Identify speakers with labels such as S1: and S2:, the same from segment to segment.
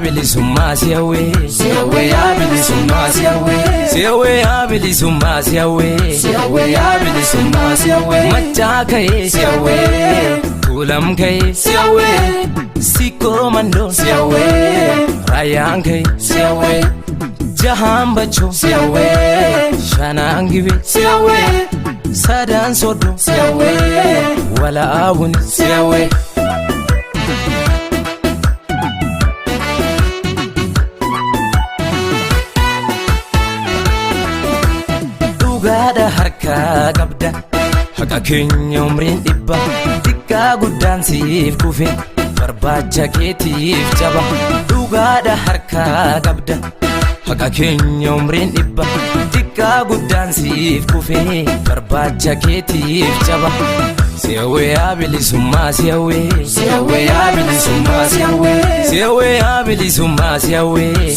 S1: Bilisummaa siyawee bilisummaa siyawee bilisummaa siyawee bilisummaa siyawee machaa ka'ee siyawee tuulam ka'ee siyawee sikkoo mandoo siyawee raayaan ka'ee siyawee jahaan bachoo siyawee shanaan gibee siyawee sadaan soddoo siyawee walaabuni siyawee. Dhugaadha harkaa qabda haqa keenya umriin dhibba xiqqaa guddaan siif kufe barbaacha keetiif jaba. Dhugaadha harkaa qabda haqa keenya umriin dhibba xiqqaa guddaan siif kufe barbaacha keetiif jaba. Siyawee bilisummaa siyawee bilisummaa siyawee bilisummaa siyawee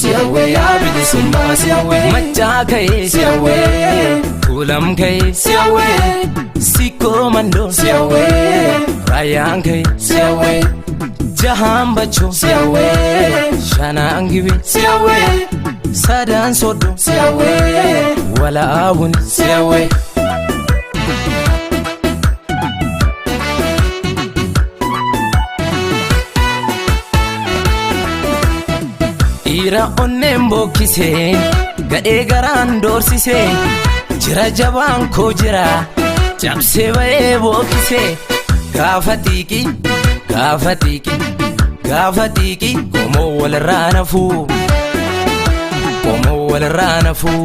S1: bilisummaa siyawee machaa ka'ee siyawee tuulam ka'ee siyawee sikkoo mandoo siyawee raayaan ka'ee siyawee jahaan bachoo siyawee shanaan gibee siyawee sadaan soddoo siyawee walaabuni siyawee. Dhiira onneen bookkisee gadhee garaan doorsisee jira jabaan koo jira cabsee ba'ee bookkisee gaafa xiiqi qomoo walirraa nafuu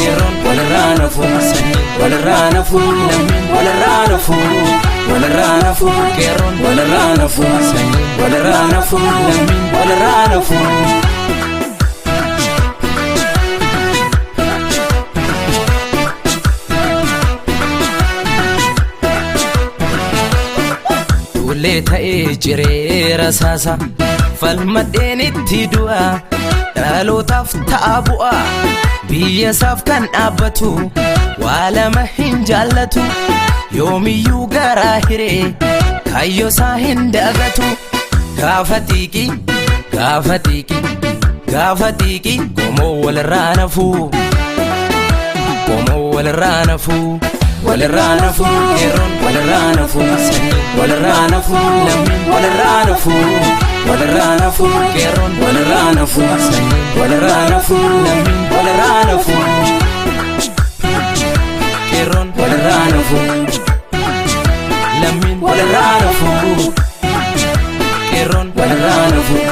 S1: yeroon walirraa nafuu walirraa nafuu lammiin walirraa nafuu yeroon walirraa nafuu walirraa nafuu lammiin walirraa nafuu. Duulee ta'ee jiree rasaasa falmadheen itti du'a dhalootaaf ta'a bu'a biyya isaaf kan dhaabbatu waa lama hin jaallatu yoomiyyuu garaa hiree kaayyoo isaa hin dagatu. Gaafa xiiqi qomoo walirraa nafuu yeroon walirraa nafuu lammiin walirraa nafuu yeroon walirraa nafuu lammiin walirraa nafuu yeroon walirraa nafuu lammiin walirraa nafuu yeroon walirraa nafuu.